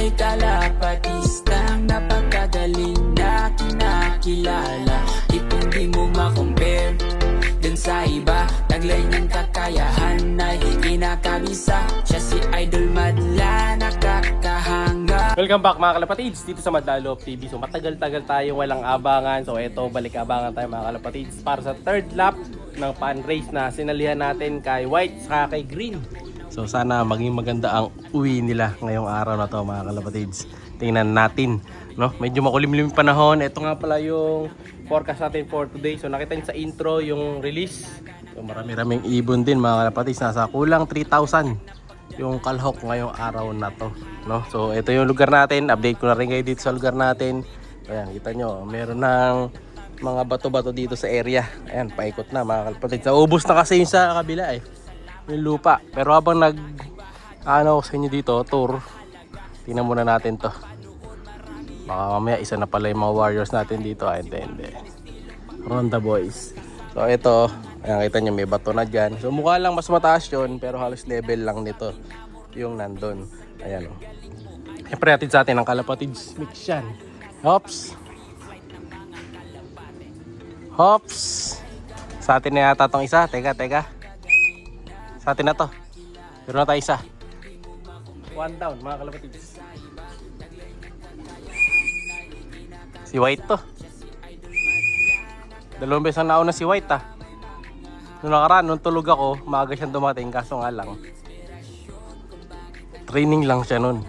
ay kalapatistang napakagaling na kinakilala. Di mo makompare dun sa iba, taglay niyang kakayahan ay kinakabisa. Siya si Idol Madla, nakakahanga. Welcome back mga kalapatids dito sa Madla TV. So matagal-tagal tayo walang abangan. So eto, balik abangan tayo mga kalapatids para sa third lap ng pan race na sinalihan natin kay White saka kay Green. So sana maging maganda ang uwi nila ngayong araw na to mga kalapatids. Tingnan natin, no? Medyo makulimlim panahon. Ito nga pala yung forecast natin for today. So nakita niyo sa intro yung release. So marami-raming ibon din mga kalapatids. Nasa kulang 3,000 yung kalhok ngayong araw na to, no? So ito yung lugar natin. Update ko na rin kayo dito sa lugar natin. Ayan, kita nyo, meron ng mga bato-bato dito sa area. Ayan, paikot na mga kalapatids. Naubos na kasi yung sa kabila yung lupa. Pero habang ano sa inyo dito, tour, tingnan muna natin to. Baka mamaya isa na pala yung mga warriors natin dito. Hindi. Ronda boys. So ito, ayan, kita nyo may bato na dyan. So mukha lang mas mataas yun, pero halos level lang nito yung nandun. Ayan o. Siyempre natin sa atin ang kalapatids mix yan. Hops. Hops. Sa atin na yata itong isa. Teka. Sa atin na to. Pero na tayo isa. One down mga kalapatids. Si White to. Dalawang beses na nauna si White Noong nakaraan, nung tulog ako, maaga siyang dumating, kaso nga lang training lang siya nun.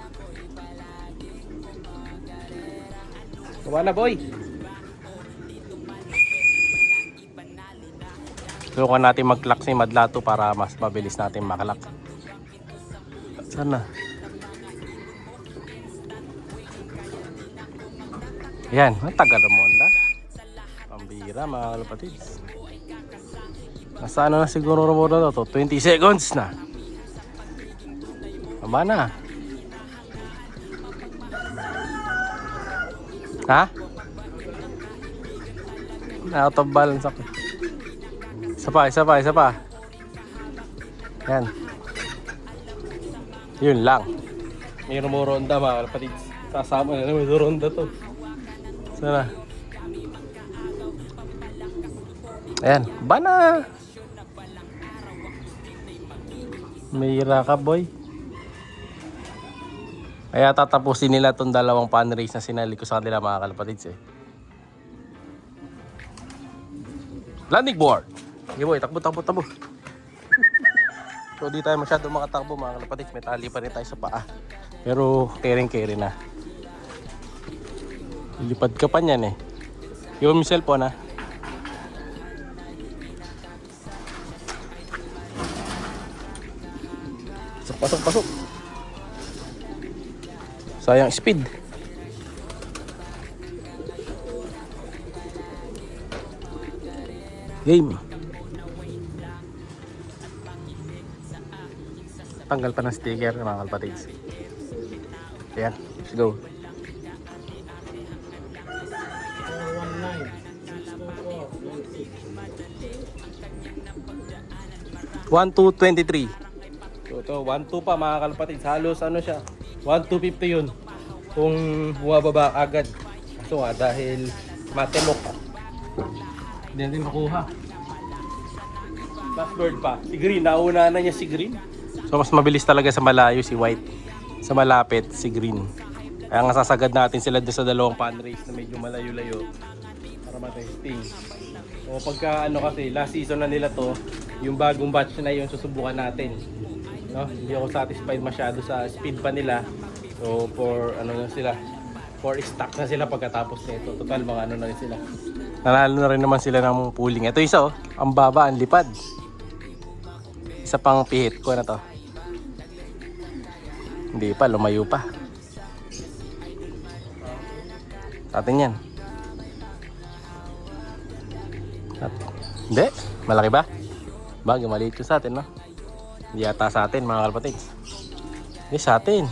Kuha na boy! Subukan natin mag-clock si Madlato para mas mabilis natin makalak. Sana. Yan, ang tagal Ramonda. Pambira mga kalapatids. Nasa ano na siguro Ramonda to? 20 seconds na. Tama na. Ha? Out of balance ako. Isa pa. Yan. Yun lang. May rumoronda mga kalapatids. Sasama na naman yung ronda to. Sana. Ayan. Bana! Mayra ka boy. Kaya tatapusin nila itong dalawang pan race na sinali ko sa kanila mga kalapatids Landing board! Okay boy, takbo. So di tayo masyado makatakbo mga kalapatids. May tali pa rin tayo sa paa. Pero caring na. Lipad ka pa niyan Yung may cellphone Pasok. Sayang speed. Game. Tanggal pa ng sticker mga kalapatids. Ayan, let's go. 1-2-23. So ito, 1-2 pa mga kalapatids. Halos ano siya, 1-2-50 yun kung bumababa agad. So dahil matemok hindi natin makuha. Last bird pa, si Green, nauna na niya si Green. So mas mabilis talaga sa malayo si White, sa malapit si Green. Kaya nga sasagad natin sila doon sa dalawang pan race na medyo malayo-layo para matesting. O pagka ano kasi, last season na nila to, yung bagong batch na yung susubukan natin. No? Hindi ako satisfied masyado sa speed pa nila. So for stock na sila pagkatapos nito. Total mga ano na rin sila. Nanalo na rin naman sila ng pooling. Ito isa ang baba, ang lipad. Isa pang pihit ko na to. Hindi pa, lumayo pa. Sa atin yan. Hindi, malaki ba? Bagay, maliit yung sa atin, no? Hindi yata sa atin, mga kalapatids. Hindi sa atin.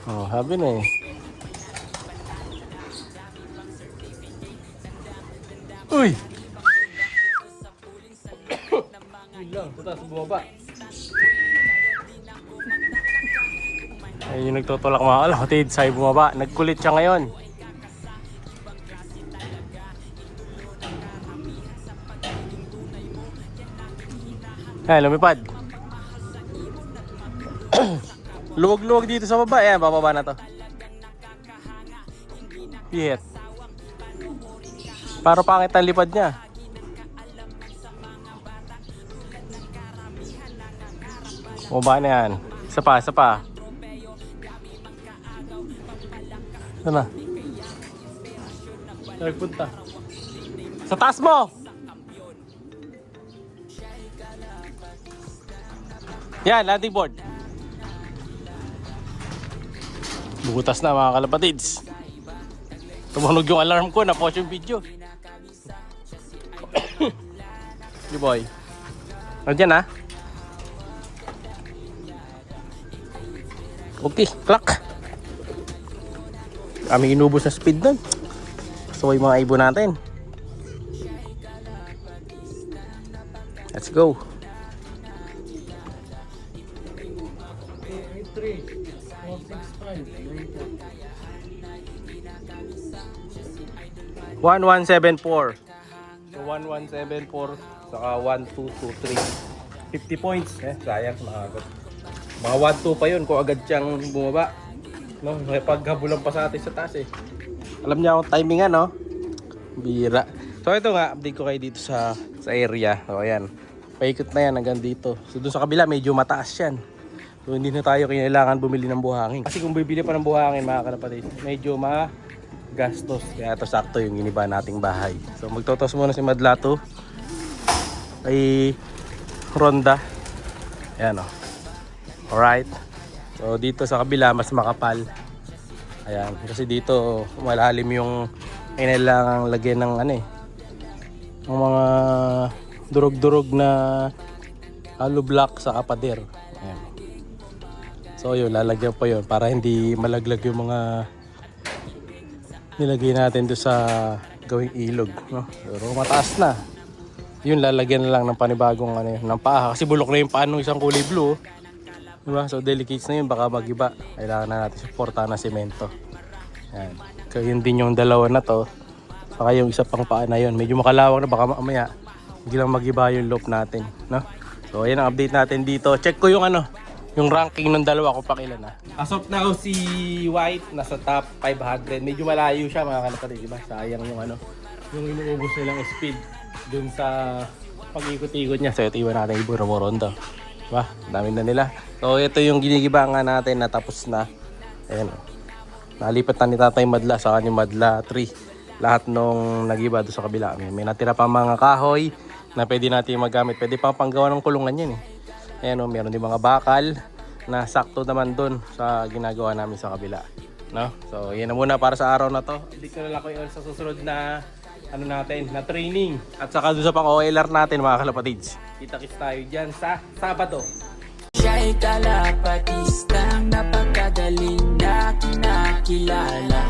Habi na Uy! Yun lang, tatas bumaba. Ayun yung nagtutulak mga kalapatid. Sa'yo bumaba. Nagkulit siya ngayon. Ayan, lumipad. Luwag-luwag dito sa baba. Ayan, bababa na to. Hihit. Para pangit ang lipad niya. Bumaba na yan. Isa pa, isa pa. Saan na? Saan nagpunta? Sa taas mo! Yan, landing board. Butas na mga kalapatids. Tumunog yung alarm ko, na-pause yung video. Di boy. Nandiyan ha? Okay, clock. Kami inubos sa speed nun. So yung mga ibon natin. Let's go. 1174. So 1174 saka 1223. 50 points. Sayang makagot. Mga 1-2 pa yun kung agad siyang bumaba. No, may paghabulan pa sa atin sa taas eh. Alam niya akong timingan, no? Bira. So ito nga, update ko kayo dito sa area. So ayan. Paikot na yan hanggang dito. So doon sa kabila medyo mataas yan. So hindi na tayo kailangan bumili ng buhangin. Kasi kung bibili pa ng buhangin mga kalapatid, medyo gastos. Kaya ito sakto yung giniba nating bahay. So magtotos muna si Madlato ay ronda. Ayan o. Alright. So dito sa kabila mas makapal. Ayan. Kasi dito malalim yung kailangang lagyan ng ano eh. Yung mga durog-durog na hollow block sa kapader. Ayan. So yun, lalagyan pa yun para hindi malaglag yung mga nilagay natin doon sa gawing ilog, no? Pero mataas na. Yun, lalagyan na lang ng panibagong ano yun, ng paa. Kasi bulok na yung paa ng isang kulay blue. Diba? So delicates na yun, baka magiba. Kailangan na natin suporta na semento. Yan. Kaya yun din yung dalawa na to. Saka yung isa pang paa na yun. Medyo makalawang na, baka mamaya biglang magiba yung loop natin, no? So ayan ang update natin dito. Check ko yung ano, yung ranking ng dalawa ko pakilan na. As of now, si White nasa top 500. Medyo malayo siya mga kalapatid, diba? Sayang yung ano, yung inuubos nilang speed dun sa pag-ikot-ikot niya. So ito iwan natin yung Rondo. Diba? Dami na nila. So ito yung ginigibangan natin na tapos na. Ayan. Nalipat na ni Tatay Madla sa kanyang Madla 3. Lahat nung nagiba doon sa kabila. May natira pa mga kahoy na pwede natin magamit. Pwede pa panggawa ng kulungan yan eh. Ayan o, meron din mga bakal na sakto naman doon sa ginagawa namin sa kabila. No? So yan na muna para sa araw na to. Update ko na lang kayo sa susunod na ano natin, na training. At saka doon sa pang OLR natin mga kalapatids. Kita-kits tayo dyan sa Sabado. Siya'y kalapatistang napakagaling na kinakilala.